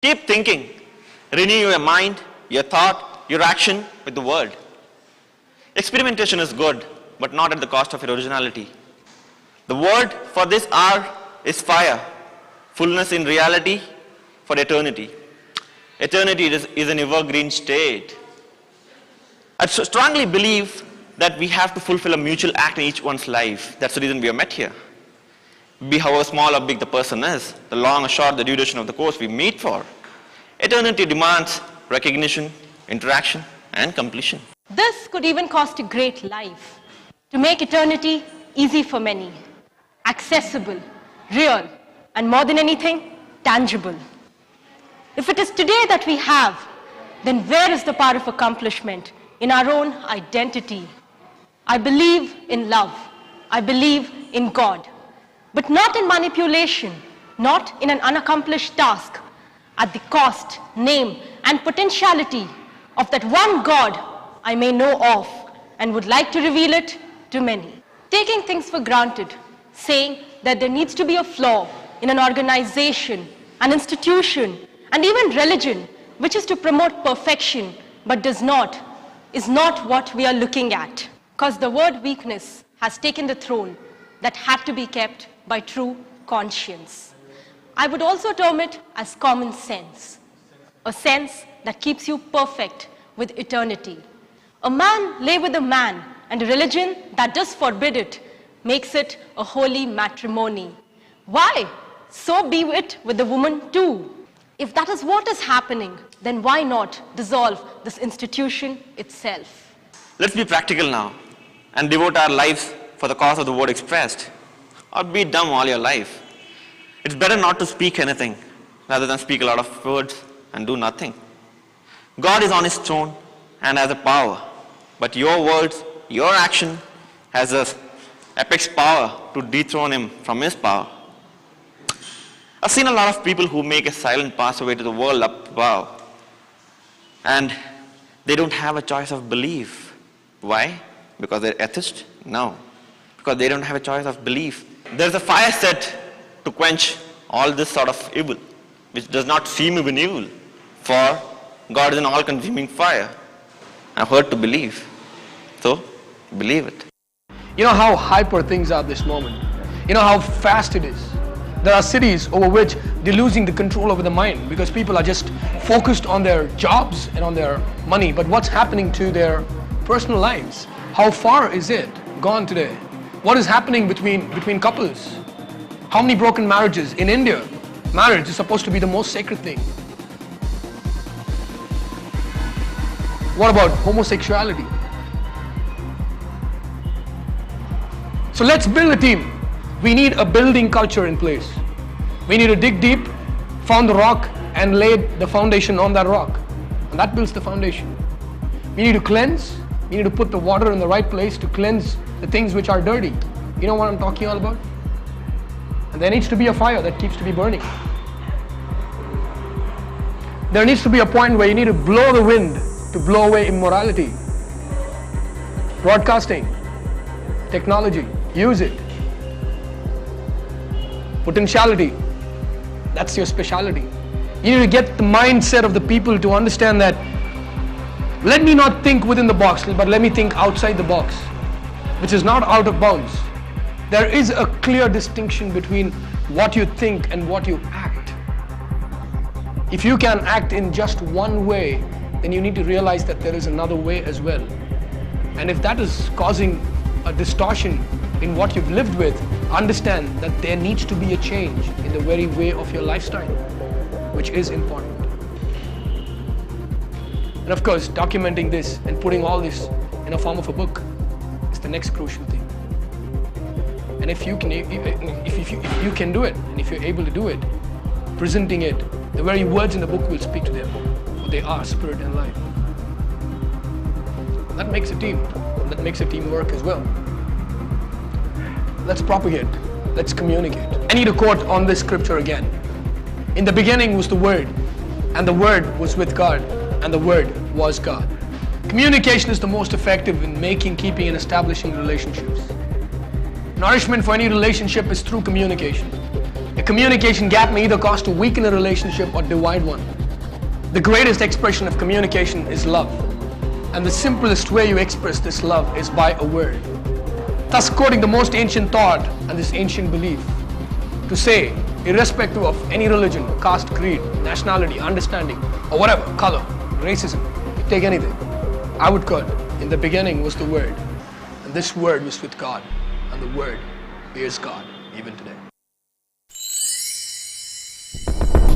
Keep thinking. Renew your mind, your thought, your action with the world. Experimentation is good, but not at the cost of your originality. The word for this hour is fire, fullness in reality for eternity. Eternity is an evergreen state. I strongly believe that we have to fulfill a mutual act in each one's life. That's the reason we are met here. Be however small or big the person is, the long or short the duration of the course we meet for. Eternity demands recognition, interaction, and completion. This could even cost a great life. To make eternity easy for many, accessible, real, and more than anything, tangible. If it is today that we have, then where is the power of accomplishment in our own identity? I believe in love. I believe in God. But not in manipulation, not in an unaccomplished task, at the cost, name, and potentiality of that one God I may know of and would like to reveal it to many. Taking things for granted, saying that there needs to be a flaw in an organization, an institution, and even religion, which is to promote perfection, but is not what we are looking at. Because the word weakness has taken the throne that had to be kept by true conscience. I would also term it as common sense, a sense that keeps you perfect with eternity. A man lay with a man, and a religion that does forbid it makes it a holy matrimony. Why? So be it with the woman too. If that is what is happening, then why not dissolve this institution itself? Let's be practical now and devote our lives for the cause of the word expressed, or be dumb all your life. It's better not to speak anything rather than speak a lot of words and do nothing. God is on his throne and has a power, but your words, your action has a apex power to dethrone him from his power. I've seen a lot of people who make a silent pathway to the world up above, and they don't have a choice of belief. Why? Because they're atheists? No. Because they don't have a choice of belief. There's a fire set to quench all this sort of evil, which does not seem even evil, for God is an all-consuming fire. I've heard to believe, so believe it. You know how hyper things are this moment. You know how fast it is. There are cities over which they're losing the control over the mind because people are just focused on their jobs and on their money. But what's happening to their personal lives? How far is it gone today? What is happening between couples? How many broken marriages? In India, marriage is supposed to be the most sacred thing. What about homosexuality? So let's build a team. We need a building culture in place. We need to dig deep, found the rock, and laid the foundation on that rock. And that builds the foundation. We need to cleanse. We need to put the water in the right place to cleanse the things which are dirty. You know what I'm talking all about? And there needs to be a fire that keeps to be burning. There needs to be a point where you need to blow the wind to blow away immorality. Broadcasting, technology, use it. Potentiality, that's your specialty. You need to get the mindset of the people to understand that let me not think within the box, but let me think outside the box, which is not out of bounds. There is a clear distinction between what you think and what you act. If you can act in just one way, then you need to realize that there is another way as well. And if that is causing a distortion in what you've lived with, understand that there needs to be a change in the very way of your lifestyle, which is important. And of course, documenting this and putting all this in a form of a book is the next crucial thing. And if you can do it, and if you're able to do it, presenting it, the very words in the book will speak to them, for they are spirit and life. That makes a team. That makes a team work as well. Let's propagate. Let's communicate. I need a quote on this scripture again. In the beginning was the Word, and the Word was with God, and the Word was God. Communication is the most effective in making, keeping, and establishing relationships. Nourishment for any relationship is through communication. A communication gap may either cause to weaken a relationship or divide one. The greatest expression of communication is love. And the simplest way you express this love is by a word. Thus quoting the most ancient thought and this ancient belief, to say, irrespective of any religion, caste, creed, nationality, understanding, or whatever, color, racism, take anything. I would quote, in the beginning was the Word, and this Word was with God, and the Word is God, even today. Thank you.